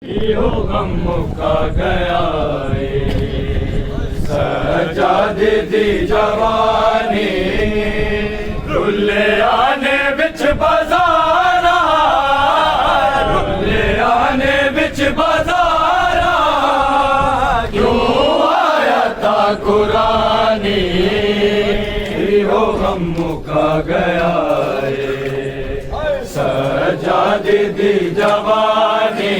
यो गम मुका गया सजाद दी जवानी रुले आने बिच बाजारा रुले आने बिच बाजारा क्यों आया था कुरानी यो गम मुका गया सजाद दी जवानी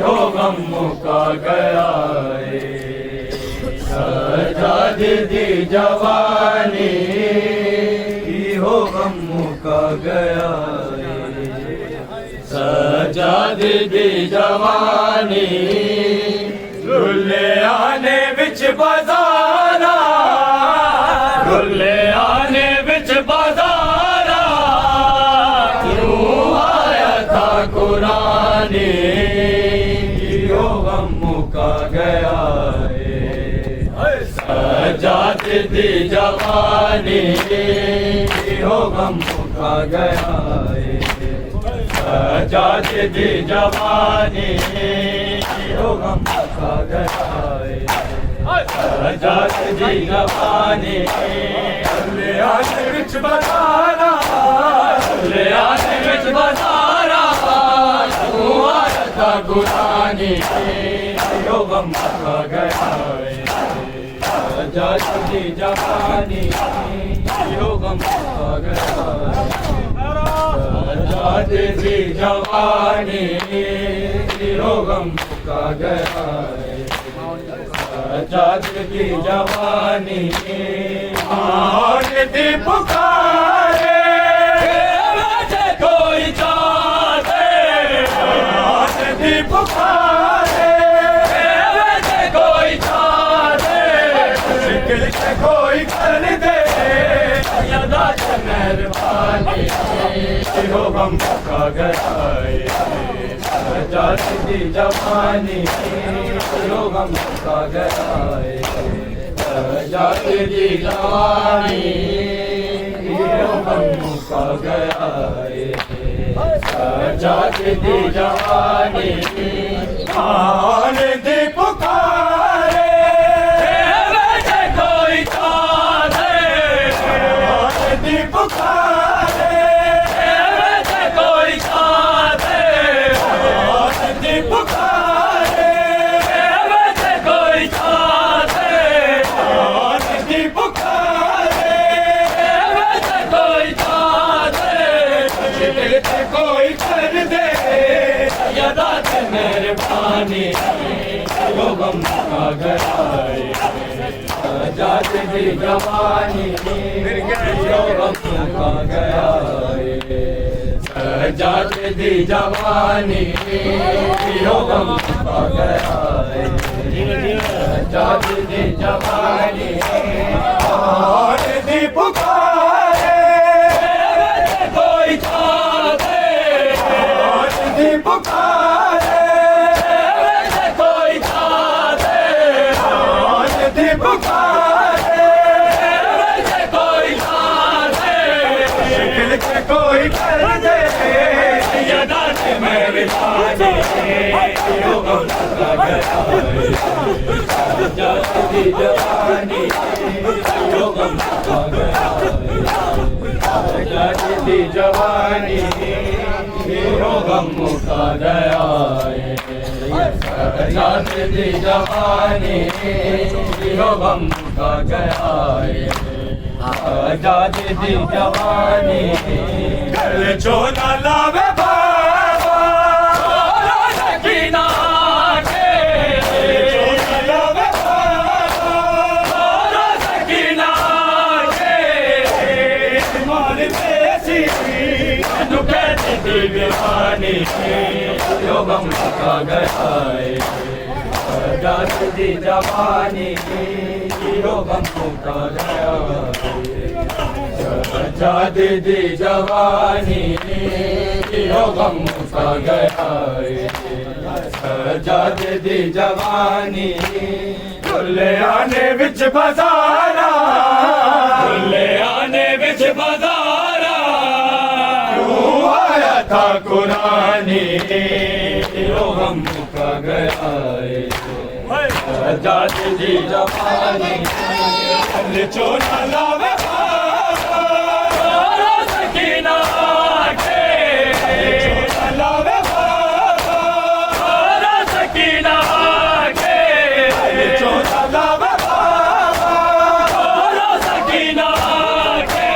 हो गम मुका गया सजाद दी जवानी हो गम मुका गया सजाद दी जवानी रुले आने बिच बाजारा रुले आने बिच बाजारा क्यों आया था कुरानी यो गम मुका गया सजाद दी जवानी हो गम मुका गया सजाद दी जवानी हो गम मुका गया सजाद दी जवानी ले आने बिच बाजारा ले आने बिच बाजारा तू आया था कुरानी यो गम मुका गया सजाद दी जवानी यो गम मुका गया सजाद दी जवानी यो गम मुका गया सजाद दी जवानी आन दी पुकारे वैसे कोई चाहे आन दी पुकारे वैसे कोई चाहे शिकल से कोई कर दे यदा से मेहरबानी हो गम मुका गया सजाद दी जवानी हो गम मुका गया सजाद दी जवानी हो गम मुका गया सजाद दी जवानी आन दी पुकारे वैसे कोई चाहे आन दी पुकारे वैसे कोई चाहे आन दी पुकारे वैसे कोई चाहे आन दी पुकारे वैसे कोई चाहे दिल से कोई कर दे यदा से मेहरबानी यो गम मुका गया सजाद दी जवानी यो गम मुका गया सजाद दी जवानी यो गम मुका गया सजाद दी जवानी आन दी पुकारे वैसे कोई चाहे आन दी पुकारे वैसे कोई चाहे आन दी पुकारे वैसे कोई चाहे शिकल से कोई कर दे यदा से मेहरबानी यो गम मुका गया सजाद दी जवानी यो गम मुका गया सजाद दी जवानी यो गम मुका गया सजाद दी जवानी यो गम मुका गया सजाद दी जवानी गल जो न लावे बाबा सकीना के जो न लावे बाबा सकीना के मान देसी नु कहती दीवानी यो गम मुका गया सजाद दी जवानी यो गम मुका गया सजाद दी जवानी यो गम मुका गया सजाद दी जवानी रुले आने बिच बाजारा रुले आने बिच बाजारा क्यों आया ठाकुरानी गम का गया सजाद दी जवानी चोला लावे सकीना के चोला लावे सकीना के चोला लावे सकीना के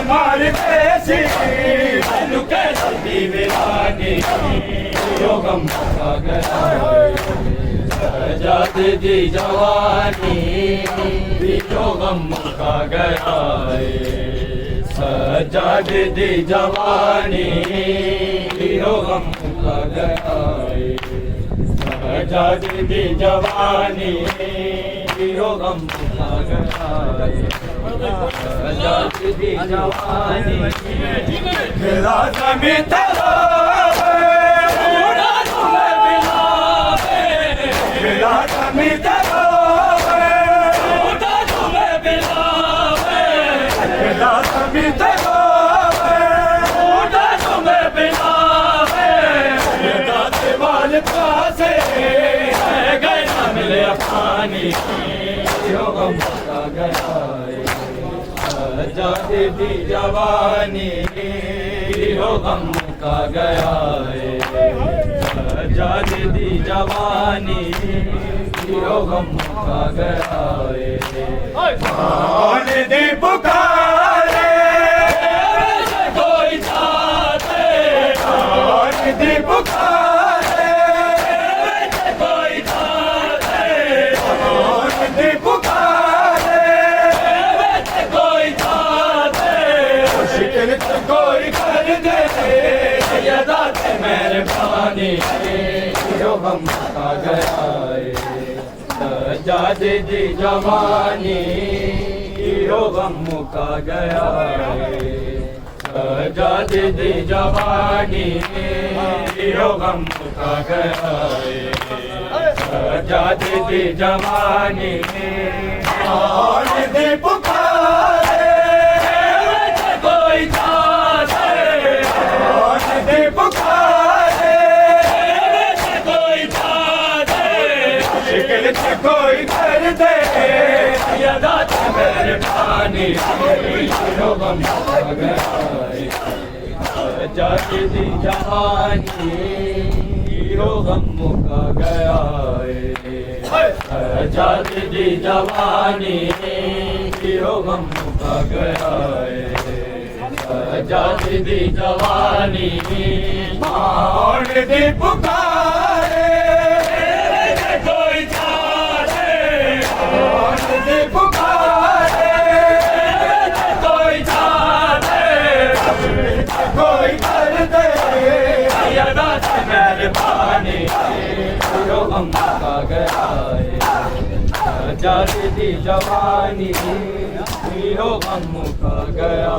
मार कैसी लुके सदी विरानी गम का गया सजाद दी जवानी गम का गया सजाद दी जवानी गम का गया सजाद दी जवानी गम का गया सजाद दी जवानी मेरा जमीन तेरा मेरा जमीन तेरा मेरा जमीन तेरा वाल पासे गए ना मिले पानी गम का गया सजाद दी जवानी गम का गया सजाद दी जवानी गम का गया कौन दी पुकारे कोई जाते कौन दी पुकारे कोई जाते कौन दी पुकारे कोई जाते मुश्किल तो कोई कर दे यदात मेहरबानी गम का गया सजाद दी जवानी गम का गया सजाद दी जवानी गम का गया सजाद दी जवानी कौन दी पुकारे कोई जाते कौन दी पुकारे कोई जाते शिकल से कोई कर दे यदात मेहरबानी गम का गया सजाद दी जवानी गम का गया सजाद दी जवानी गम का गया सजाद दी जवानी कौन दी पुकारे कोई जाते कौन दी पुकारे कोई जाते कोई कर दे यदात मेहरबानी गम का गया सजाद दी जवानी गम का गया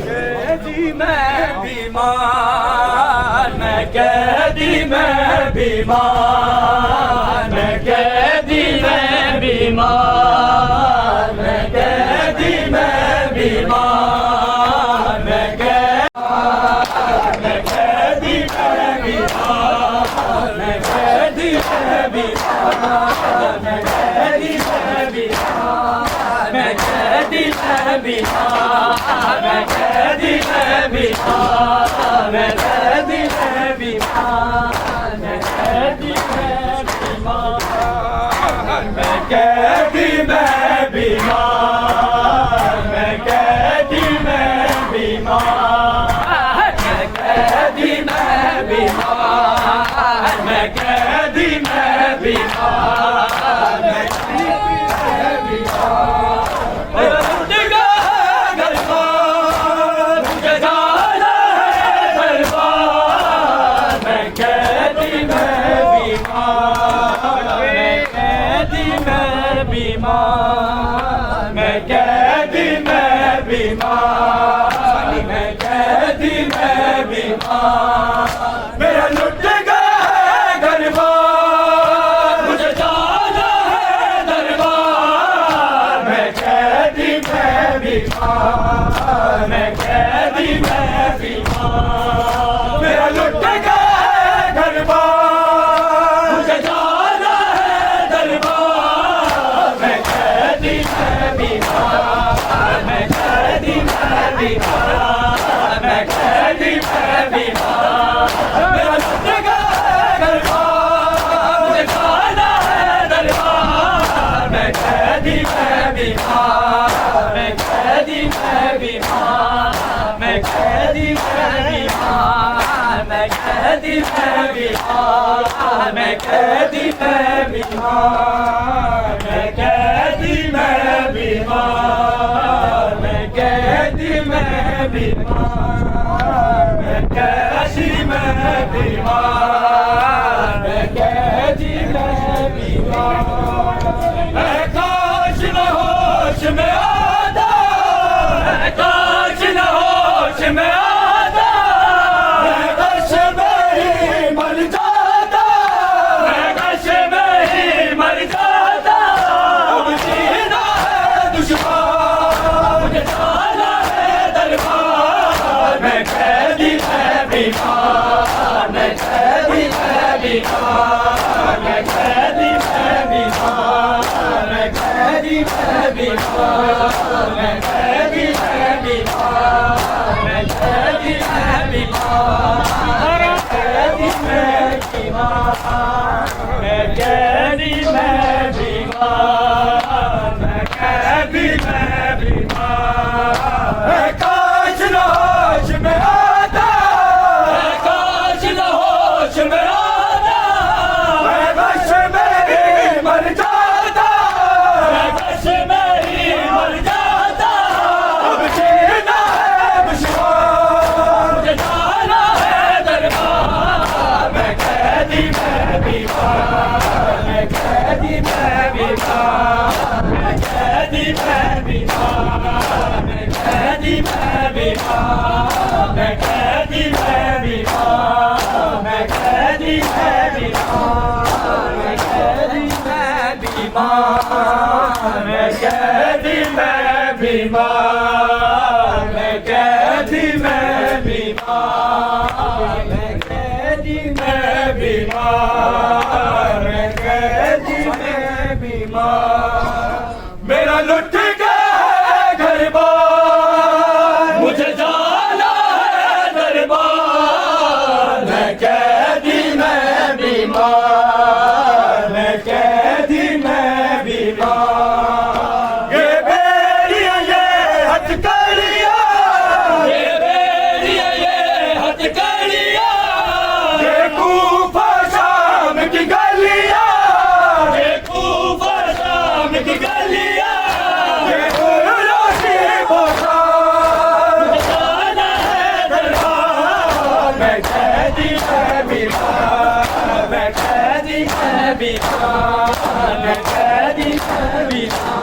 कैदी मैं बीमार मैं कैदी मैं बीमार मैं कैदी मैं बीमार मैं कैदी मैं बीमार मैं कैदी मैं बीमार मैं कैदी मैं बीमार मैं कैदी मैं बीमार मैं कैदी मैं बीमार मैं कैदी मैं बीमार मैं कैदी मैं बीमार मैं कैदी मैं बीमार मैं कैदी मैं बीमार मैं कैदी मैं बीमार मैं कैदी मैं बीमार मैं कैदी मैं बीमार मैं बीमार मैं कैदी मैं बीमार मैं कैदी मैं बीमार मेरा लुट गया दरबार मुझे जाना है दरबार मैं कैदी मैं बीमार मैं कैदी मैं बीमार मैं बीमार, मैं कैदी मैं बीमार, मैं कैदी मैं बीमार, मैं कैदी मैं बीमार, मैं कैदी मैं बीमार, मैं कैदी मैं बीमार। मैं काश न होश में आता, मैं काश न होश में आता, मैं काश में ही मर जाता, मैं काश में ही मर जाता। अब जीना है दुश्मन, मुझे जाना है दरबार, मैं कैदी मैं बीमार, मैं कैदी मैं बीमार, मैं कैदी मैं बीमार, मैं कैदी मैं बीमार, मैं कैदी मैं बीमार, मैं कैदी मैं बीमार, कैदी मैं बीमार, मैं कैदी मैं बीमार, मैं कैदी मैं बीमार। मैं काश न होश में आता, मैं काश न होश में आता, मैं काश में ही मर जाता, मैं काश में ही मर जाता। अब जीना है दुश्मन, मुझे जाना है दरबार, मैं कैदी मैं बीमार, मैं कैदी मैं बीमार, मैं कैदी मैं बीमार, मैं कैदी मैं बीमार, मैं कैदी मैं बीमार, मैं कैदी मैं बीमार, मैं कैदी मैं बीमार, मैं कैदी मैं बीमार, मैं कैदी मैं बीमार, मैं कैदी मैं बीमार, मैं कैदी मैं बीमार। मेरा लुट गया घर बार, मुझे जाना है दरबार, मैं कैदी मैं बीमार, मैं कैदी मैं बीमार। ये बेरिया ये हथकड़िया, ये बेरिया ये हथकड़िया, ये कूफा शाम की गलियां, ये कूफा शाम की गलियां, ये उर्दू की बोखार, जाना है दरबार, मैं कैदी मैं बीमार, मैं कैदी मैं बीमार, मैं कैदी मैं बीमार।